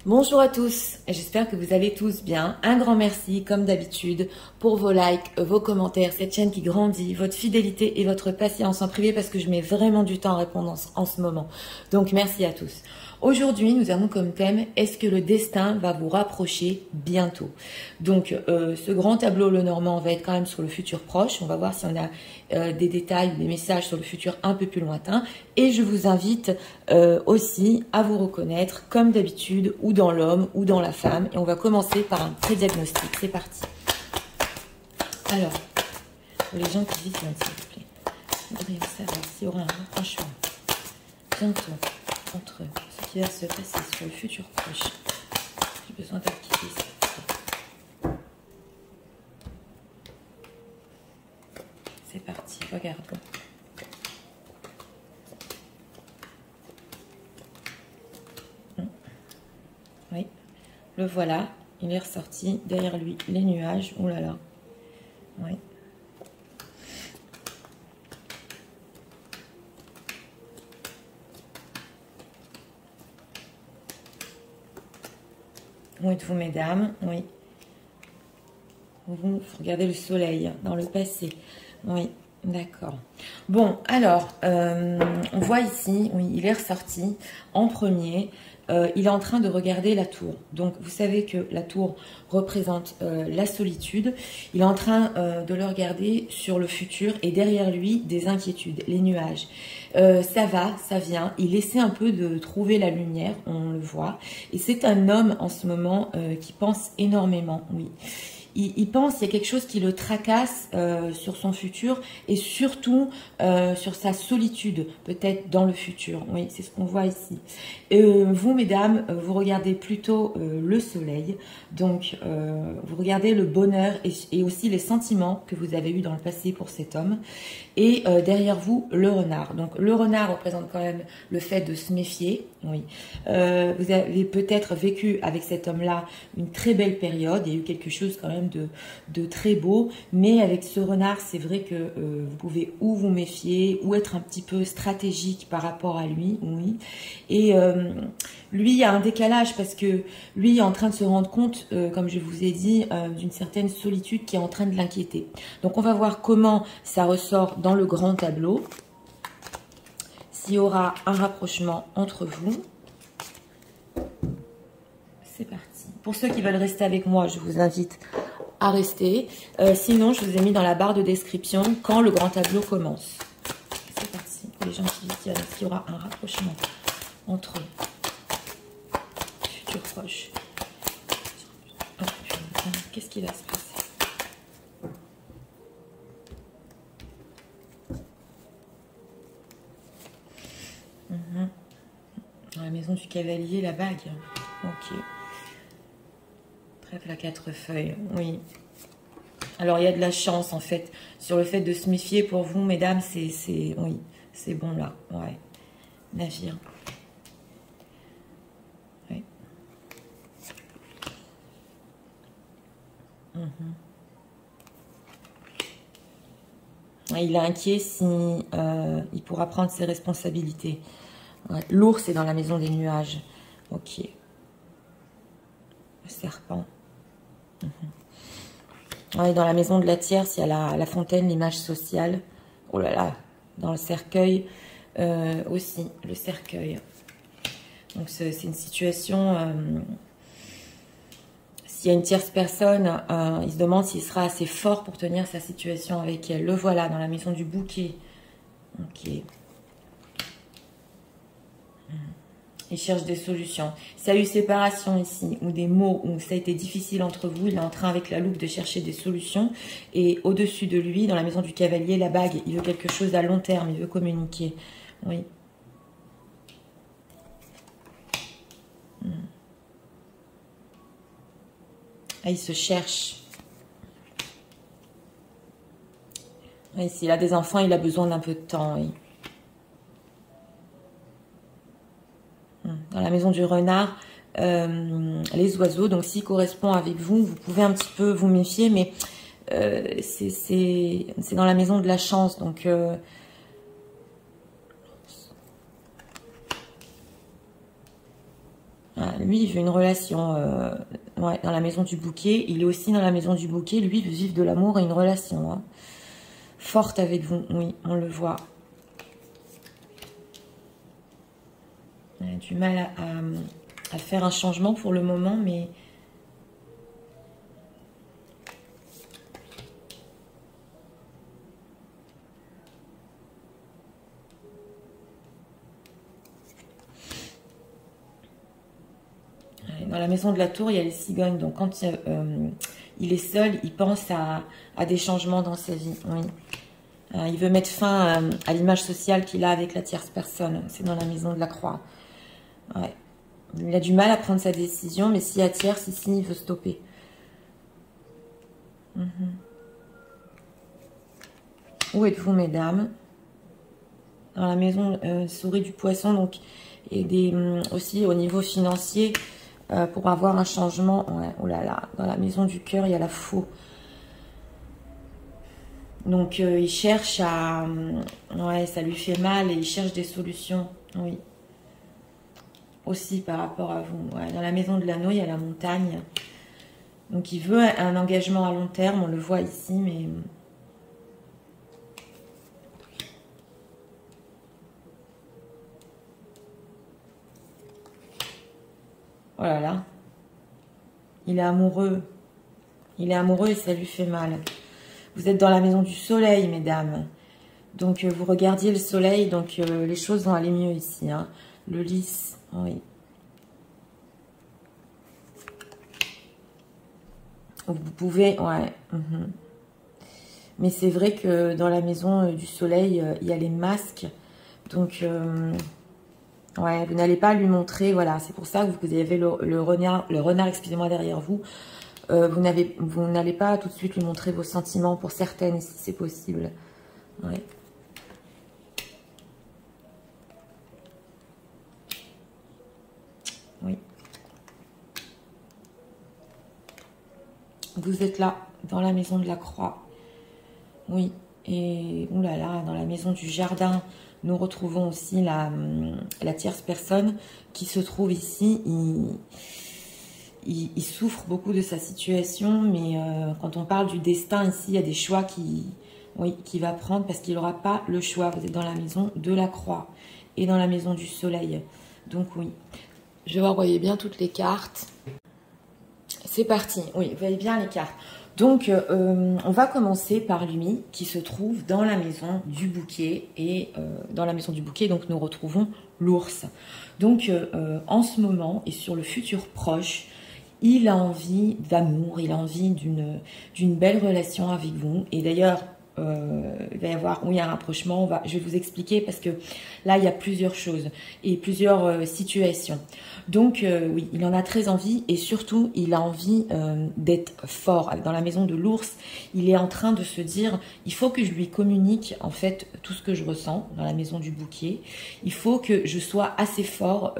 Bonjour à tous, j'espère que vous allez tous bien. Un grand merci, comme d'habitude, pour vos likes, vos commentaires, cette chaîne qui grandit, votre fidélité et votre patience en privé parce que je mets vraiment du temps à répondre en ce moment. Donc merci à tous. Aujourd'hui, nous avons comme thème « Est-ce que le destin va vous rapprocher bientôt ?» Donc, ce grand tableau Le Normand va être quand même sur le futur proche. On va voir si on a des détails ou des messages sur le futur un peu plus lointain. Et je vous invite aussi à vous reconnaître, comme d'habitude, ou dans l'homme ou dans la femme. Et on va commencer par un pré-diagnostic. C'est parti. Alors, pour les gens qui vivent, s'il vous plaît, je voudrais savoir s'il y aura un rapprochement bientôt entre ce qui va se passer sur le futur proche. J'ai besoin d'activer ça. C'est parti, regardons. Oui, le voilà, il est ressorti. Derrière lui, les nuages. Oh là là. Oui. Où êtes-vous, mesdames? Oui. Vous regardez le soleil dans le passé. Oui, d'accord. Bon, alors, on voit ici, oui, il est ressorti en premier. Il est en train de regarder la tour. Donc, vous savez que la tour représente la solitude. Il est en train de le regarder sur le futur et derrière lui, des inquiétudes, les nuages. Ça va, ça vient. Il essaie un peu de trouver la lumière, on le voit. Et c'est un homme en ce moment qui pense énormément, oui. Il pense qu'il y a quelque chose qui le tracasse sur son futur et surtout sur sa solitude, peut-être dans le futur. Oui, c'est ce qu'on voit ici. Vous, mesdames, vous regardez plutôt le soleil. Donc, vous regardez le bonheur et aussi les sentiments que vous avez eus dans le passé pour cet homme. Et derrière vous, le renard. Donc, le renard représente quand même le fait de se méfier. Oui. Vous avez peut-être vécu avec cet homme-là une très belle période. Il y a eu quelque chose quand même de très beau. Mais avec ce renard, c'est vrai que vous pouvez ou vous méfier ou être un petit peu stratégique par rapport à lui. Oui. Et lui, il y a un décalage parce que lui est en train de se rendre compte, comme je vous ai dit, d'une certaine solitude qui est en train de l'inquiéter. Donc, on va voir comment ça ressort dans le grand tableau. S'il y aura un rapprochement entre vous. C'est parti. Pour ceux qui veulent rester avec moi, je vous invite à rester. Sinon, je vous ai mis dans la barre de description quand le grand tableau commence. C'est parti. Pour les gens qui viennent, est-ce qu'il y aura un rapprochement entre futur proche? Oh, qu'est-ce qui va se passer? Dans la maison du cavalier, la bague. Ok. Trèfle à 4 feuilles. Oui. Alors, il y a de la chance, en fait, sur le fait de se méfier pour vous, mesdames. Oui, c'est bon, là. Ouais. Navire. Oui. Il est inquiet si il pourra prendre ses responsabilités. Ouais. L'ours est dans la maison des nuages. Ok. Le serpent. Ouais, dans la maison de la tierce, il y a la fontaine, l'image sociale. Oh là là, dans le cercueil aussi, le cercueil. Donc c'est une situation... s'il y a une tierce personne, il se demande s'il sera assez fort pour tenir sa situation avec elle. Le voilà, dans la maison du bouquet. Ok. Il cherche des solutions. S'il y a eu séparation ici, ou des mots, où ça a été difficile entre vous, il est en train avec la loupe de chercher des solutions. Et au-dessus de lui, dans la maison du cavalier, la bague, il veut quelque chose à long terme, il veut communiquer. Oui. Ah, il se cherche. Oui, s'il a des enfants, il a besoin d'un peu de temps, oui. Dans la maison du renard, les oiseaux. Donc, s'il correspond avec vous, vous pouvez un petit peu vous méfier, mais c'est dans la maison de la chance. Donc, Ah, lui, il veut une relation ouais, dans la maison du bouquet. Il est aussi dans la maison du bouquet. Lui, il veut vivre de l'amour et une relation hein, forte avec vous. Oui, on le voit. Il a du mal à faire un changement pour le moment, mais... Dans la maison de la tour, il y a les cigognes. Donc, quand il est seul, il pense à des changements dans sa vie. Oui. Il veut mettre fin à l'image sociale qu'il a avec la tierce personne. C'est dans la maison de la croix. Ouais. Il a du mal à prendre sa décision, mais s'il y a tierce, ici, il veut stopper. Où êtes-vous, mesdames? Dans la maison souris du poisson, donc, et aussi au niveau financier, pour avoir un changement. Ouais, oh là là, dans la maison du cœur, il y a la faux. Donc, il cherche à... ouais, ça lui fait mal et il cherche des solutions. Oui. Aussi par rapport à vous. Ouais, dans la maison de l'anneau, il y a la montagne. Donc, il veut un engagement à long terme. On le voit ici, mais... oh là là. Il est amoureux. Il est amoureux et ça lui fait mal. Vous êtes dans la maison du soleil, mesdames. Donc, vous regardiez le soleil. Donc, les choses vont aller mieux ici. Hein. Le lys, oui. Vous pouvez, ouais. Mais c'est vrai que dans la maison du soleil, il y a les masques. Donc, ouais, vous n'allez pas lui montrer, voilà. C'est pour ça que vous avez le renard, excusez-moi, derrière vous. Vous n'allez pas tout de suite lui montrer vos sentiments pour certaines, si c'est possible. Ouais. Oui. Vous êtes là, dans la maison de la croix. Oui. Et, oulala, dans la maison du jardin, nous retrouvons aussi la tierce personne qui se trouve ici. Il souffre beaucoup de sa situation, mais quand on parle du destin ici, il y a des choix qu'il va prendre parce qu'il n'aura pas le choix. Vous êtes dans la maison de la croix et dans la maison du soleil. Donc oui, je vais envoyer bien toutes les cartes. C'est parti. Oui, vous voyez bien les cartes. Donc, on va commencer par lui qui se trouve dans la maison du bouquet. Et dans la maison du bouquet, donc nous retrouvons l'ours. Donc, en ce moment et sur le futur proche, il a envie d'amour, il a envie d'une belle relation avec vous. Et d'ailleurs, il va y avoir un rapprochement. Je vais vous expliquer parce que là, il y a plusieurs choses et plusieurs situations. Donc, oui, il en a très envie et surtout, il a envie d'être fort. Dans la maison de l'ours, il est en train de se dire, il faut que je lui communique en fait tout ce que je ressens dans la maison du bouquet. Il faut que je sois assez fort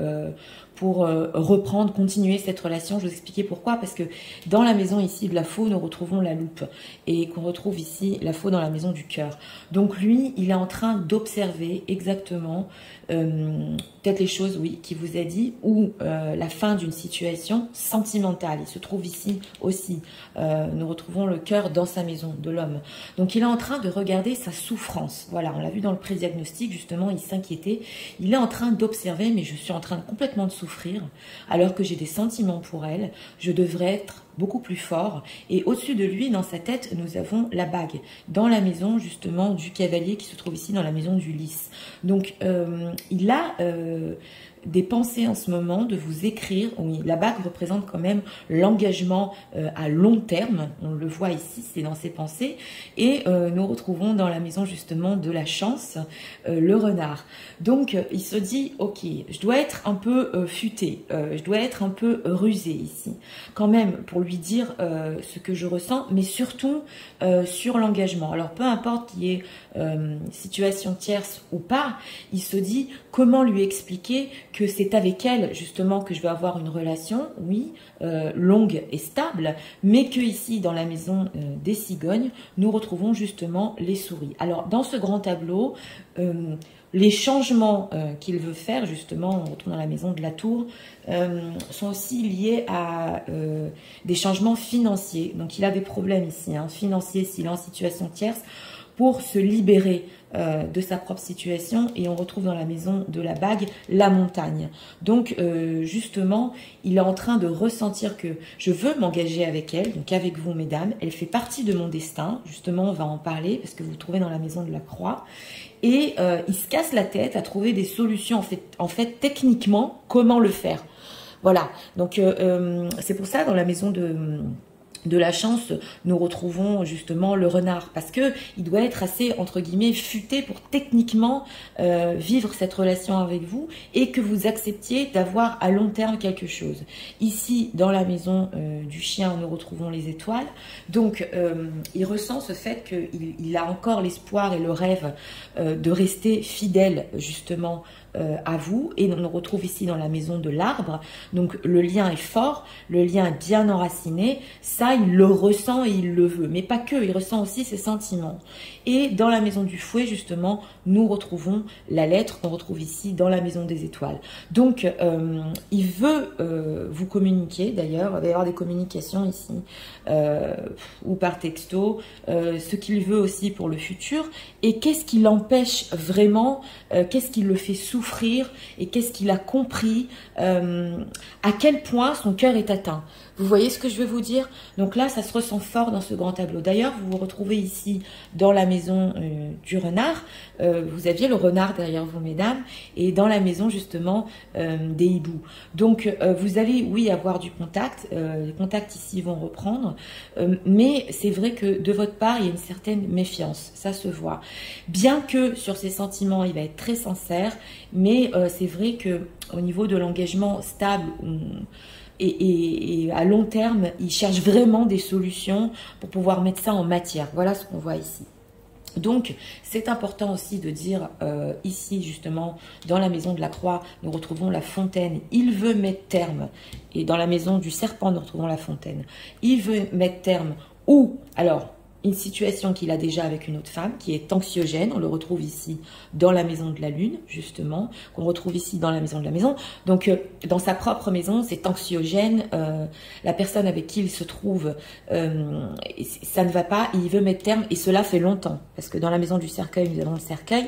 pour reprendre, continuer cette relation. Je vais vous expliquer pourquoi. Parce que dans la maison ici de la faux, nous retrouvons la loupe. Et qu'on retrouve ici la faux dans la maison du cœur. Donc lui, il est en train d'observer exactement peut-être les choses, oui, qu'il vous a dit, ou la fin d'une situation sentimentale. Il se trouve ici aussi. Nous retrouvons le cœur dans sa maison de l'homme. Donc il est en train de regarder sa souffrance. Voilà, on l'a vu dans le pré-diagnostic, justement, il s'inquiétait. Il est en train d'observer, mais je suis en train de complètement de souffrir, alors que j'ai des sentiments pour elle. Je devrais être beaucoup plus fort. Et au-dessus de lui, dans sa tête, nous avons la bague. Dans la maison, justement, du cavalier qui se trouve ici dans la maison du lys. Donc, il a des pensées en ce moment de vous écrire. Oui, la bague représente quand même l'engagement à long terme. On le voit ici, c'est dans ses pensées. Et nous retrouvons dans la maison justement de la chance le renard. Donc il se dit, ok, je dois être un peu futé, je dois être un peu rusé ici. Quand même pour lui dire ce que je ressens, mais surtout sur l'engagement. Alors peu importe qu'il y ait situation tierce ou pas, il se dit comment lui expliquer que c'est avec elle justement que je vais avoir une relation, oui, longue et stable, mais que ici dans la maison des cigognes, nous retrouvons justement les souris. Alors dans ce grand tableau, les changements qu'il veut faire, justement, on retourne dans la maison de la tour, sont aussi liés à des changements financiers. Donc il a des problèmes ici, hein, financiers, s'il est en situation tierce, pour se libérer de sa propre situation. Et on retrouve dans la maison de la bague la montagne. Donc justement, il est en train de ressentir que je veux m'engager avec elle, donc avec vous mesdames, elle fait partie de mon destin. Justement, on va en parler parce que vous vous trouvez dans la maison de la croix. Et il se casse la tête à trouver des solutions, en fait techniquement, comment le faire. Voilà, donc c'est pour ça dans la maison de la chance, nous retrouvons justement le renard, parce que il doit être assez, entre guillemets, futé pour techniquement vivre cette relation avec vous et que vous acceptiez d'avoir à long terme quelque chose. Ici, dans la maison du chien, nous retrouvons les étoiles. Donc, il ressent ce fait qu'il a encore l'espoir et le rêve de rester fidèle justement à vous, et on le retrouve ici dans la maison de l'arbre. Donc le lien est fort, le lien est bien enraciné, ça il le ressent et il le veut, mais pas que, il ressent aussi ses sentiments. Et dans la maison du fouet justement, nous retrouvons la lettre qu'on retrouve ici dans la maison des étoiles. Donc il veut vous communiquer, d'ailleurs il va y avoir des communications ici ou par texto, ce qu'il veut aussi pour le futur, et qu'est-ce qui l'empêche vraiment, qu'est-ce qui le fait souffrir, et qu'est-ce qu'il a compris, à quel point son cœur est atteint. Vous voyez ce que je veux vous dire? Donc là, ça se ressent fort dans ce grand tableau. D'ailleurs, vous vous retrouvez ici dans la maison du renard. Vous aviez le renard derrière vous, mesdames, et dans la maison, justement, des hiboux. Donc, vous allez, oui, avoir du contact. Les contacts ici vont reprendre. Mais c'est vrai que de votre part, il y a une certaine méfiance. Ça se voit. Bien que sur ses sentiments, il va être très sincère, mais c'est vrai que au niveau de l'engagement stable, et à long terme, il cherche vraiment des solutions pour pouvoir mettre ça en matière. Voilà ce qu'on voit ici. Donc, c'est important aussi de dire, ici justement, dans la maison de la croix, nous retrouvons la fontaine. Il veut mettre terme. Et dans la maison du serpent, nous retrouvons la fontaine. Il veut mettre terme où? Alors, une situation qu'il a déjà avec une autre femme, qui est anxiogène. On le retrouve ici dans la maison de la lune, justement, qu'on retrouve ici dans la maison de la maison. Donc, dans sa propre maison, c'est anxiogène. La personne avec qui il se trouve, ça ne va pas. Il veut mettre terme, et cela fait longtemps. Parce que dans la maison du cercueil, nous avons le cercueil.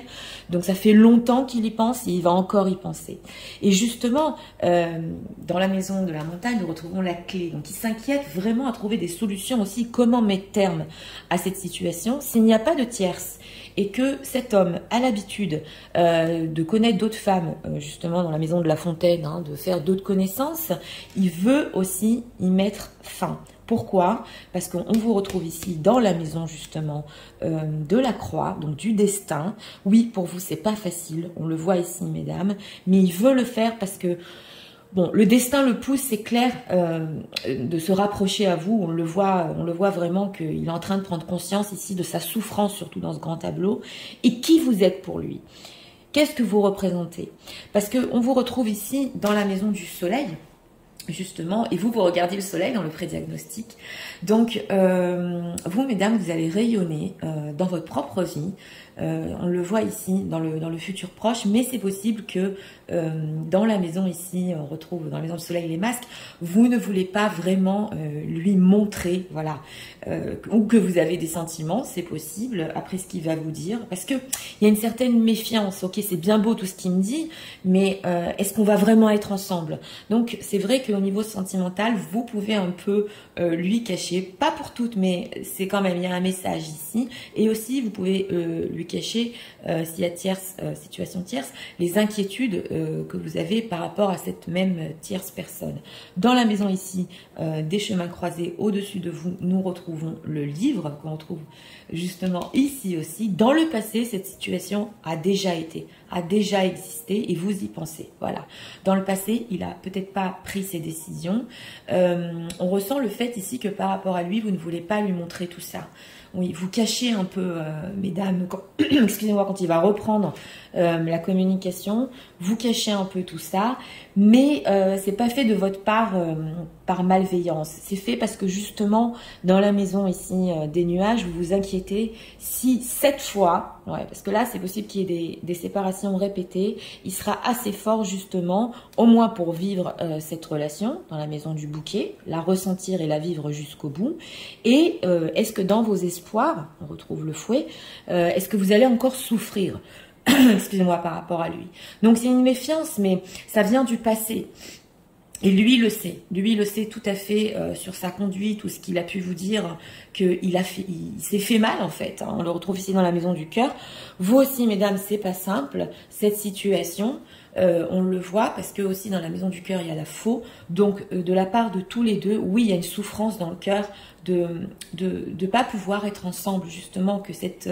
Donc, ça fait longtemps qu'il y pense, et il va encore y penser. Et justement, dans la maison de la montagne, nous retrouvons la clé. Donc, il s'inquiète vraiment à trouver des solutions aussi. Comment mettre terme à cette situation s'il n'y a pas de tierce, et que cet homme a l'habitude de connaître d'autres femmes, justement dans la maison de la fontaine, hein, de faire d'autres connaissances, il veut aussi y mettre fin. Pourquoi? Parce qu'on vous retrouve ici dans la maison justement de la croix, donc du destin. Oui, pour vous c'est pas facile, on le voit ici mesdames, mais il veut le faire parce que bon, le destin le pousse, c'est clair, de se rapprocher à vous. On le voit vraiment qu'il est en train de prendre conscience ici de sa souffrance, surtout dans ce grand tableau, et qui vous êtes pour lui. Qu'est-ce que vous représentez? Parce qu'on vous retrouve ici dans la maison du soleil, justement, et vous regardez le soleil dans le prédiagnostic. Donc, vous, mesdames, vous allez rayonner dans votre propre vie. On le voit ici dans le futur proche, mais c'est possible que dans la maison ici, on retrouve dans la maison du soleil les masques, vous ne voulez pas vraiment lui montrer, voilà, ou que vous avez des sentiments, c'est possible, après ce qu'il va vous dire, parce que il y a une certaine méfiance. Ok, c'est bien beau tout ce qu'il me dit, mais est-ce qu'on va vraiment être ensemble? Donc c'est vrai qu'au niveau sentimental, vous pouvez un peu lui cacher, pas pour toutes, mais c'est quand même, il y a un message ici, et aussi vous pouvez lui cacher, s'il y a situation tierce, les inquiétudes que vous avez par rapport à cette même tierce personne. Dans la maison ici, des chemins croisés au-dessus de vous, nous retrouvons le livre qu'on retrouve justement ici aussi. Dans le passé, cette situation a déjà existé et vous y pensez. Voilà. Dans le passé, il a peut-être pas pris ses décisions. On ressent le fait ici que par rapport à lui, vous ne voulez pas lui montrer tout ça. Oui, vous cachez un peu, mesdames, excusez-moi, quand il va reprendre la communication, vous cachez un peu tout ça, mais c'est pas fait de votre part par malveillance. C'est fait parce que justement, dans la maison ici des nuages, vous vous inquiétez si cette fois, Ouais, parce que là, c'est possible qu'il y ait des séparations répétées. Il sera assez fort, justement, au moins pour vivre cette relation dans la maison du bouquet, la ressentir et la vivre jusqu'au bout. Et est-ce que dans vos espoirs, on retrouve le fouet, est-ce que vous allez encore souffrir excusez-moi, par rapport à lui. Donc, c'est une méfiance, mais ça vient du passé. Et lui le sait. Lui il le sait tout à fait sur sa conduite, tout ce qu'il a pu vous dire, qu'il s'est fait mal en fait. Hein. On le retrouve ici dans la maison du cœur. Vous aussi, mesdames, c'est pas simple, cette situation. On le voit parce que aussi dans la maison du cœur, il y a la faux. Donc, de la part de tous les deux, oui, il y a une souffrance dans le cœur de pas pouvoir être ensemble, justement, que cette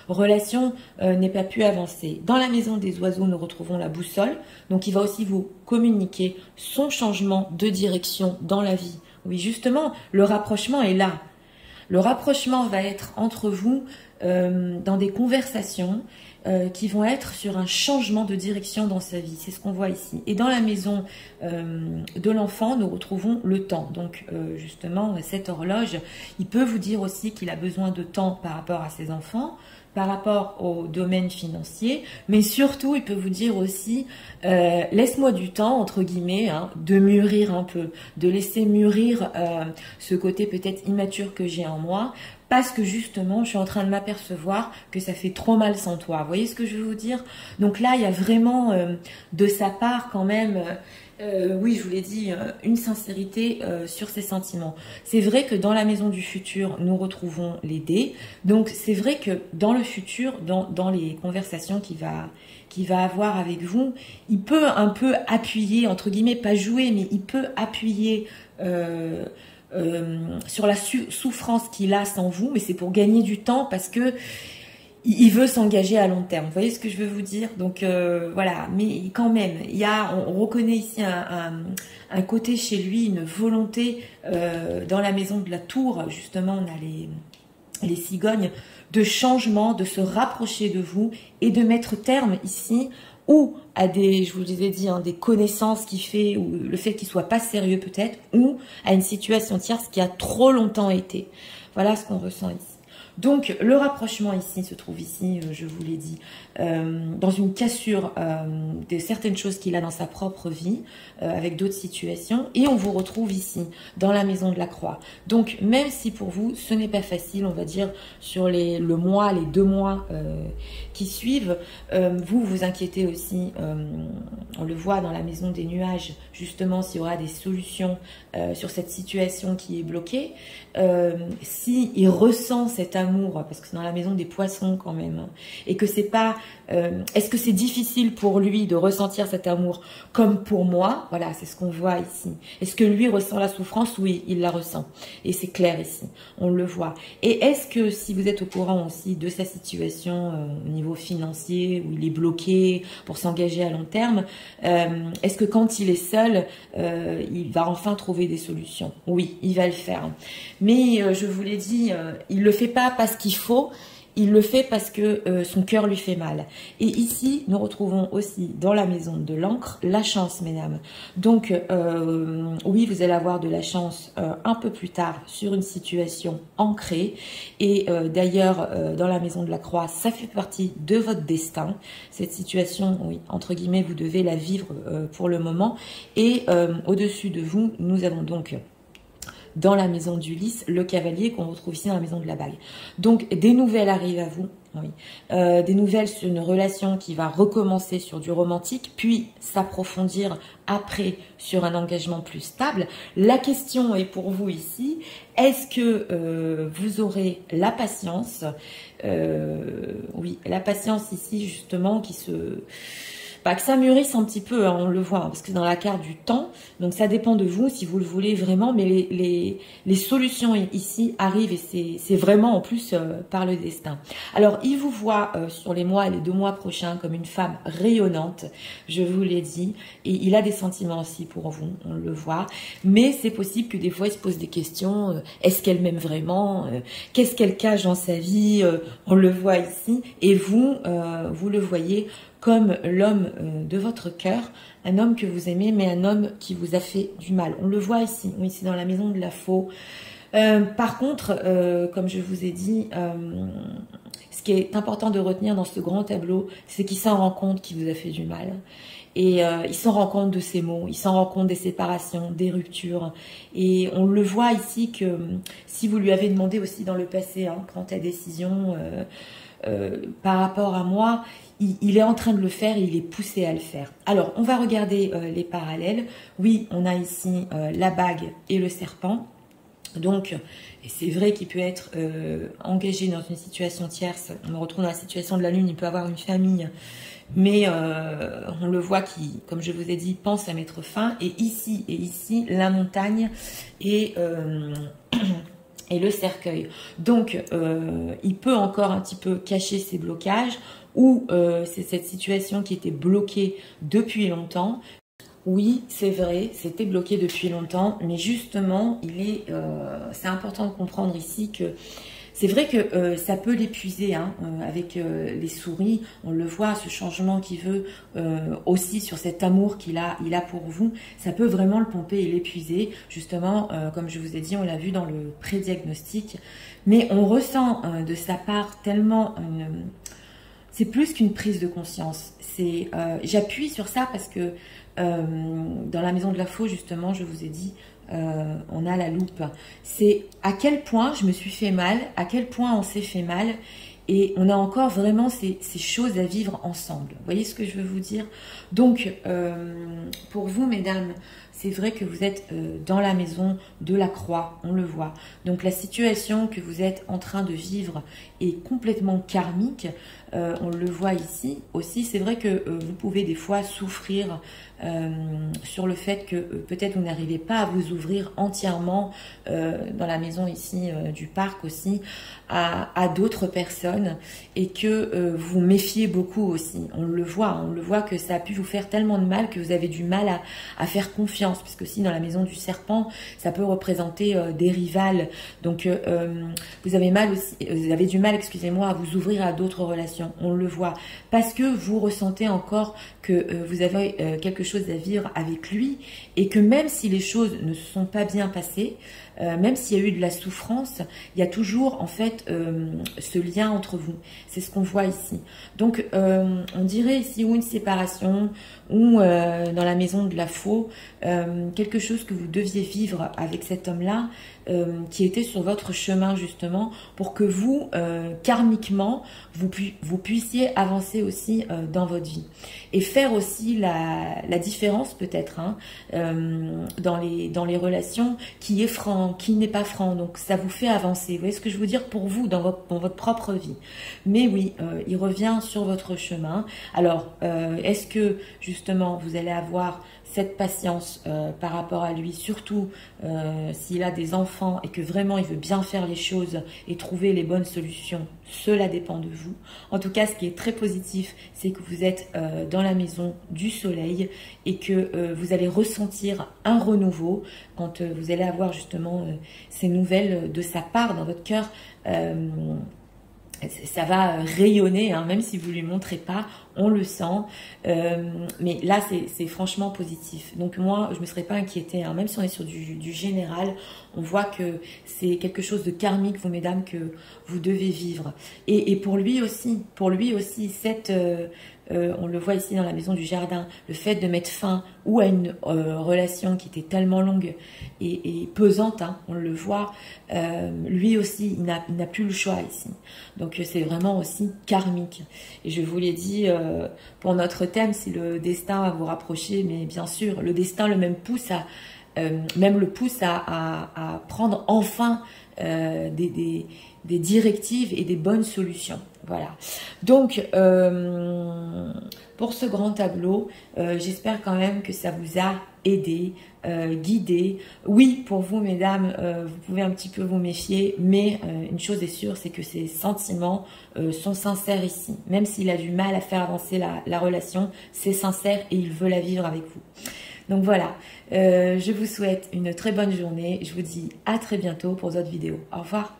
relation n'ait pas pu avancer. Dans la maison des oiseaux, nous retrouvons la boussole. Donc, il va aussi vous communiquer son changement de direction dans la vie. Oui, justement, le rapprochement est là. Le rapprochement va être entre vous dans des conversations qui vont être sur un changement de direction dans sa vie. C'est ce qu'on voit ici. Et dans la maison de l'enfant, nous retrouvons le temps. Donc, justement, cette horloge, il peut vous dire aussi qu'il a besoin de temps par rapport à ses enfants, par rapport au domaine financier, mais surtout, il peut vous dire aussi, laisse-moi du temps, entre guillemets, hein, de mûrir un peu, de laisser mûrir ce côté peut-être immature que j'ai en moi, parce que justement, je suis en train de m'apercevoir que ça fait trop mal sans toi. Vous voyez ce que je veux vous dire? Donc là, il y a vraiment de sa part quand même... oui, je vous l'ai dit, une sincérité sur ses sentiments. C'est vrai que dans la maison du futur, nous retrouvons les dés. Donc, c'est vrai que dans le futur, dans les conversations qu'il va avoir avec vous, il peut un peu appuyer, entre guillemets, pas jouer, mais il peut appuyer sur la souffrance qu'il a sans vous, mais c'est pour gagner du temps parce que il veut s'engager à long terme. Vous voyez ce que je veux vous dire? Donc voilà, mais quand même, on reconnaît ici un côté chez lui, une volonté dans la maison de la tour. Justement, on a les cigognes de changement, de se rapprocher de vous et de mettre terme ici ou à des, je vous ai dit, hein, des connaissances qui fait, ou le fait qu'il soit pas sérieux peut-être, ou à une situation tierce qui a trop longtemps été. Voilà ce qu'on ressent ici. Donc, le rapprochement ici se trouve ici, je vous l'ai dit, dans une cassure de certaines choses qu'il a dans sa propre vie, avec d'autres situations. Et on vous retrouve ici, dans la maison de la croix. Donc, même si pour vous, ce n'est pas facile, on va dire, sur le mois, les 2 mois qui suivent, vous vous inquiétez aussi, on le voit dans la maison des nuages, justement, s'il y aura des solutions sur cette situation qui est bloquée. S'il ressent cet amour, parce que c'est dans la maison des poissons quand même, hein, et que c'est pas, est-ce que c'est difficile pour lui de ressentir cet amour comme pour moi? Voilà, c'est ce qu'on voit ici. Est-ce que lui ressent la souffrance? Oui, il la ressent, et c'est clair ici, on le voit. Et est-ce que si vous êtes au courant aussi de sa situation au niveau financier, où il est bloqué pour s'engager à long terme, est-ce que quand il est seul, il va enfin trouver des solutions? Oui, il va le faire. Mais je vous l'ai dit, il ne le fait pas parce qu'il faut, il le fait parce que son cœur lui fait mal. Et ici, nous retrouvons aussi dans la maison de l'encre la chance, mesdames. Donc, oui, vous allez avoir de la chance un peu plus tard sur une situation ancrée. Et d'ailleurs, dans la maison de la croix, ça fait partie de votre destin. Cette situation, oui, entre guillemets, vous devez la vivre pour le moment. Et au-dessus de vous, nous avons donc... dans la maison d'Ulysse, le cavalier qu'on retrouve ici dans la maison de la bague. Donc, des nouvelles arrivent à vous. Oui. Des nouvelles sur une relation qui va recommencer sur du romantique, puis s'approfondir après sur un engagement plus stable. La question est pour vous ici, est-ce que vous aurez la patience, oui, la patience ici justement qui se... Bah, que ça mûrisse un petit peu, hein, on le voit, hein, parce que dans la carte du temps, donc ça dépend de vous si vous le voulez vraiment, mais les solutions ici arrivent et c'est vraiment en plus par le destin. Alors, il vous voit sur les mois et les 2 mois prochains comme une femme rayonnante, je vous l'ai dit, et il a des sentiments aussi pour vous, on le voit, mais c'est possible que des fois il se pose des questions, est-ce qu'elle m'aime vraiment, qu'est-ce qu'elle cache dans sa vie, on le voit ici, et vous, vous le voyez comme l'homme de votre cœur, un homme que vous aimez, mais un homme qui vous a fait du mal. On le voit ici, oui, c'est dans la maison de la faux. Par contre, comme je vous ai dit, ce qui est important de retenir dans ce grand tableau, c'est qu'il s'en rend compte qu'il vous a fait du mal. Et il s'en rend compte de ses mots, il s'en rend compte des séparations, des ruptures. Et on le voit ici que si vous lui avez demandé aussi dans le passé, hein, prends ta décision par rapport à moi, il est en train de le faire et il est poussé à le faire. Alors, on va regarder les parallèles. Oui, on a ici la bague et le serpent. Donc, et c'est vrai qu'il peut être engagé dans une situation tierce. On me retrouve dans la situation de la lune, il peut avoir une famille. Mais on le voit qui, comme je vous ai dit, pense à mettre fin. Et ici, la montagne et le cercueil. Donc, il peut encore un petit peu cacher ses blocages ou c'est cette situation qui était bloquée depuis longtemps. Oui, c'est vrai, c'était bloqué depuis longtemps, mais justement, c'est important de comprendre ici que c'est vrai que ça peut l'épuiser hein, avec les souris. On le voit, ce changement qu'il veut aussi sur cet amour il a pour vous. Ça peut vraiment le pomper et l'épuiser. Justement, comme je vous ai dit, on l'a vu dans le pré-diagnostic. Mais on ressent de sa part tellement c'est plus qu'une prise de conscience. J'appuie sur ça parce que dans la maison de la faux, justement, je vous ai dit, on a la loupe. C'est à quel point je me suis fait mal, à quel point on s'est fait mal, et on a encore vraiment ces choses à vivre ensemble. Vous voyez ce que je veux vous dire? Donc, pour vous, mesdames, c'est vrai que vous êtes dans la maison de la croix, on le voit. Donc, la situation que vous êtes en train de vivre est complètement karmique. On le voit ici aussi. C'est vrai que vous pouvez des fois souffrir sur le fait que peut-être vous n'arrivez pas à vous ouvrir entièrement dans la maison ici du parc aussi à d'autres personnes et que vous méfiez beaucoup aussi. On le voit que ça a pu vous faire tellement de mal que vous avez du mal à faire confiance, parce que si dans la maison du serpent, ça peut représenter des rivales. Donc vous avez du mal, excusez-moi, à vous ouvrir à d'autres relations. On le voit parce que vous ressentez encore que vous avez quelque chose à vivre avec lui et que même si les choses ne se sont pas bien passées, même s'il y a eu de la souffrance, il y a toujours en fait ce lien entre vous. C'est ce qu'on voit ici. Donc on dirait ici ou une séparation ou dans la maison de la faux, quelque chose que vous deviez vivre avec cet homme-là qui était sur votre chemin justement pour que vous, karmiquement, vous puissiez avancer aussi dans votre vie et faire aussi la différence peut-être hein, dans les relations qui est franc, qui n'est pas franc. Donc ça vous fait avancer. Vous voyez ce que je veux dire pour vous dans votre propre vie. Mais oui, il revient sur votre chemin. Alors, est-ce que justement vous allez avoir cette patience par rapport à lui, surtout s'il a des enfants et que vraiment il veut bien faire les choses et trouver les bonnes solutions, cela dépend de vous. En tout cas, ce qui est très positif, c'est que vous êtes dans la maison du soleil et que vous allez ressentir un renouveau quand vous allez avoir justement ces nouvelles de sa part dans votre cœur. Ça va rayonner, hein, même si vous ne lui montrez pas, on le sent. Mais là, c'est franchement positif. Donc moi, je ne me serais pas inquiétée. Hein, même si on est sur du général, on voit que c'est quelque chose de karmique, vous mesdames, que vous devez vivre. Et pour lui aussi, on le voit ici dans la maison du jardin, le fait de mettre fin ou à une relation qui était tellement longue et pesante, hein, on le voit, lui aussi, il n'a plus le choix ici. Donc c'est vraiment aussi karmique. Et je vous l'ai dit, pour notre thème, si le destin va vous rapprocher, mais bien sûr, le destin le pousse à prendre enfin des directives et des bonnes solutions. Voilà. Donc, pour ce grand tableau, j'espère quand même que ça vous a aidé, guidé. Oui, pour vous, mesdames, vous pouvez un petit peu vous méfier, mais une chose est sûre, c'est que ces sentiments sont sincères ici. Même s'il a du mal à faire avancer la relation, c'est sincère et il veut la vivre avec vous. Donc voilà, je vous souhaite une très bonne journée. Je vous dis à très bientôt pour d'autres vidéos. Au revoir.